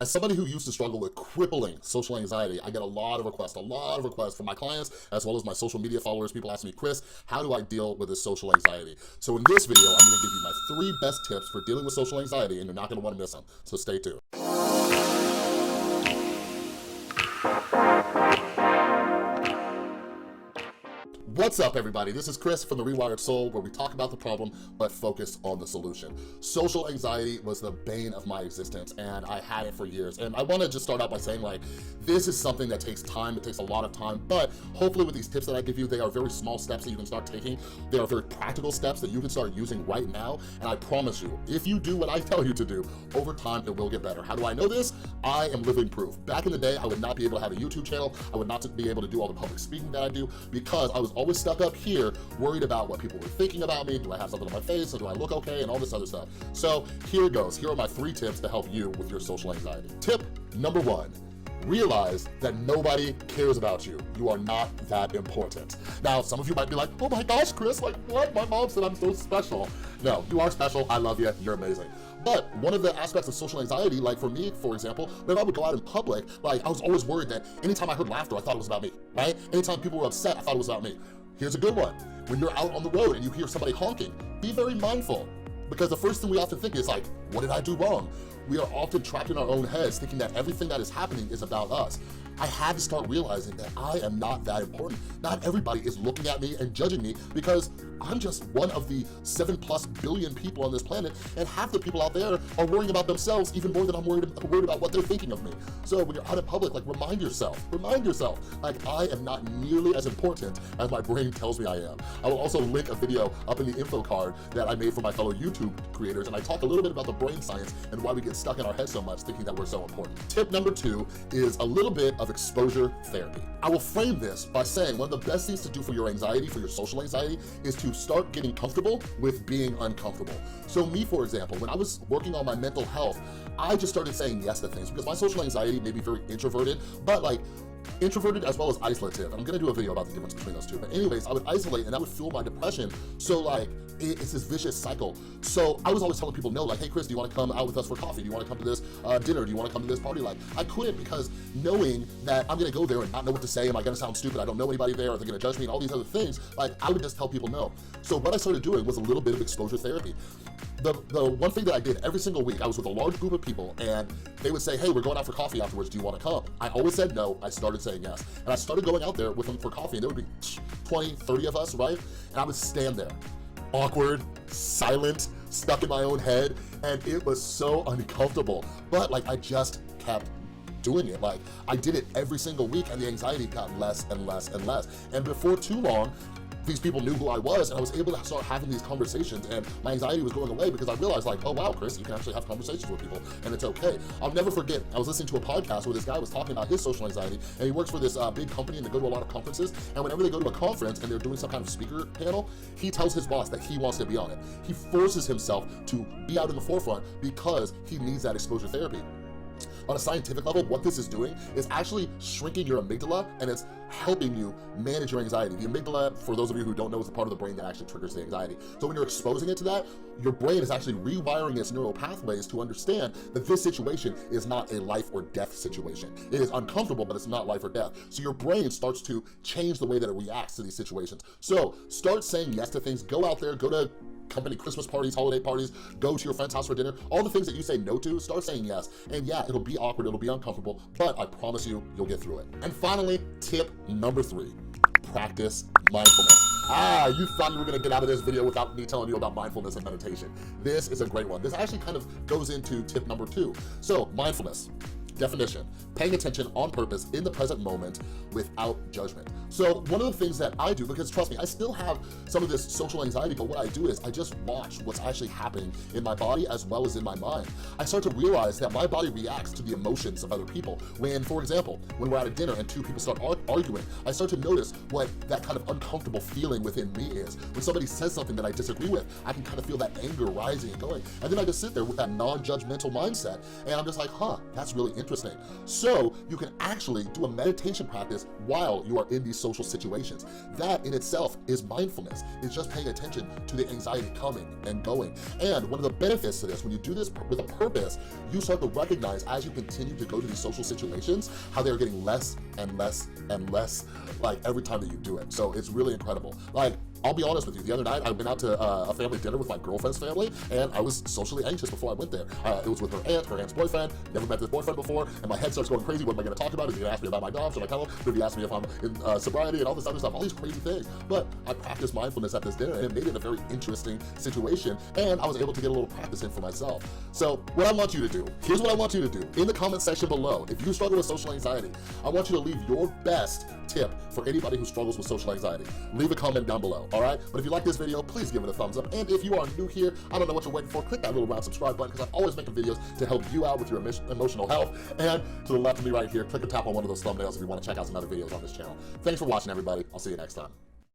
As somebody who used to struggle with crippling social anxiety, I get a lot of requests from my clients, as well as my social media followers. People ask me, Chris, how do I deal with this social anxiety? So in this video, I'm gonna give you my 3 best tips for dealing with social anxiety, and you're not gonna wanna miss them, so stay tuned. What's up, everybody? This is Chris from The Rewired Soul, where we talk about the problem, but focus on the solution. Social anxiety was the bane of my existence, and I had it for years. And I wanna just start out by saying, like, this is something that takes time, it takes a lot of time, but hopefully with these tips that I give you, they are very small steps that you can start taking. They are very practical steps that you can start using right now, and I promise you, if you do what I tell you to do, over time it will get better. How do I know this? I am living proof. Back in the day, I would not be able to have a YouTube channel, I would not be able to do all the public speaking that I do, because I was always stuck up here worried about what people were thinking about me. Do I have something on my face, or do I look okay, and all this other stuff. So here it goes. Here are my 3 tips to help you with your social anxiety. Tip number 1, realize that nobody cares about you. You are not that important. Now, some of you might be like, oh my gosh, Chris, like what? My mom said I'm so special. No, you are special, I love you, you're amazing. But one of the aspects of social anxiety, like for me, for example, when I would go out in public, like I was always worried that anytime I heard laughter, I thought it was about me, right? Anytime people were upset, I thought it was about me. Here's a good one. When you're out on the road and you hear somebody honking, be very mindful. Because the first thing we often think is like, what did I do wrong? We are often trapped in our own heads thinking that everything that is happening is about us. I had to start realizing that I am not that important. Not everybody is looking at me and judging me because I'm just one of the 7+ billion people on this planet, and half the people out there are worrying about themselves even more than I'm worried about what they're thinking of me. So when you're out in public, like remind yourself, like I am not nearly as important as my brain tells me I am. I will also link a video up in the info card that I made for my fellow YouTube creators, and I talk a little bit about the brain science and why we get stuck in our head so much thinking that we're so important. Tip number 2 is a little bit of exposure therapy. I will frame this by saying one of the best things to do for your anxiety, for your social anxiety, is to start getting comfortable with being uncomfortable. So me, for example, when I was working on my mental health, I just started saying yes to things because my social anxiety made me very introverted, but like introverted as well as isolative. I'm gonna do a video about the difference between those two. But anyways, I would isolate and that would fuel my depression. So like, it's this vicious cycle. So I was always telling people no, like, hey Chris, do you wanna come out with us for coffee? Do you wanna come to this dinner? Do you wanna come to this party? Like, I couldn't because knowing that I'm gonna go there and not know what to say, am I gonna sound stupid? I don't know anybody there, are they gonna judge me and all these other things? Like, I would just tell people no. So what I started doing was a little bit of exposure therapy. The one thing that I did every single week, I was with a large group of people and they would say, hey, we're going out for coffee afterwards, do you wanna come? I always said no, I started saying yes. And I started going out there with them for coffee and there would be 20, 30 of us, right? And I would stand there, awkward, silent, stuck in my own head, and it was so uncomfortable. But like, I just kept doing it. Like, I did it every single week and the anxiety got less and less and less. And before too long, these people knew who I was and I was able to start having these conversations and my anxiety was going away because I realized like, oh wow, Chris, you can actually have conversations with people and it's okay. I'll never forget, I was listening to a podcast where this guy was talking about his social anxiety and he works for this big company and they go to a lot of conferences, and whenever they go to a conference and they're doing some kind of speaker panel, he tells his boss that he wants to be on it. He forces himself to be out in the forefront because he needs that exposure therapy. On a scientific level, what this is doing is actually shrinking your amygdala and it's helping you manage your anxiety. The amygdala, for those of you who don't know, is the part of the brain that actually triggers the anxiety. So when you're exposing it to that, your brain is actually rewiring its neural pathways to understand that this situation is not a life or death situation. It is uncomfortable, but it's not life or death. So your brain starts to change the way that it reacts to these situations. So start saying yes to things, go out there, go to company Christmas parties, holiday parties, go to your friend's house for dinner, all the things that you say no to, start saying yes. And yeah, it'll be awkward, it'll be uncomfortable, but I promise you, you'll get through it. And finally, tip number 3, practice mindfulness. You thought you were gonna get out of this video without me telling you about mindfulness and meditation. This is a great one. This actually kind of goes into tip number 2. So mindfulness. Definition, paying attention on purpose in the present moment without judgment. So one of the things that I do, because trust me, I still have some of this social anxiety, but what I do is I just watch what's actually happening in my body as well as in my mind. I start to realize that my body reacts to the emotions of other people. When, for example, when we're at a dinner and 2 people start arguing, I start to notice what that kind of uncomfortable feeling within me is. When somebody says something that I disagree with, I can kind of feel that anger rising and going. And then I just sit there with that non-judgmental mindset and I'm just like, huh, that's really interesting. interesting. So you can actually do a meditation practice while you are in these social situations. That in itself is mindfulness. It's just paying attention to the anxiety coming and going. And one of the benefits to this, when you do this with a purpose, you start to recognize as you continue to go to these social situations, how they're getting less and less and less, like every time that you do it. So it's really incredible. Like, I'll be honest with you, the other night I went out to a family dinner with my girlfriend's family, and I was socially anxious before I went there. It was with her aunt's boyfriend, never met this boyfriend before, and my head starts going crazy. What am I gonna talk about? Is he gonna ask me about my dom? Should I tell him? Should he ask me if I'm in sobriety and all this other stuff, all these crazy things. But I practiced mindfulness at this dinner, and it made it a very interesting situation, and I was able to get a little practice in for myself. So what I want you to do, here's what I want you to do. In the comment section below, if you struggle with social anxiety, I want you to leave your best tip for anybody who struggles with social anxiety. Leave a comment down below, all right? But if you like this video, please give it a thumbs up. And if you are new here, I don't know what you're waiting for, click that little round subscribe button, because I'm always making videos to help you out with your emotional health. And to the left of me right here, click and tap on one of those thumbnails if you want to check out some other videos on this channel. Thanks for watching, everybody. I'll see you next time.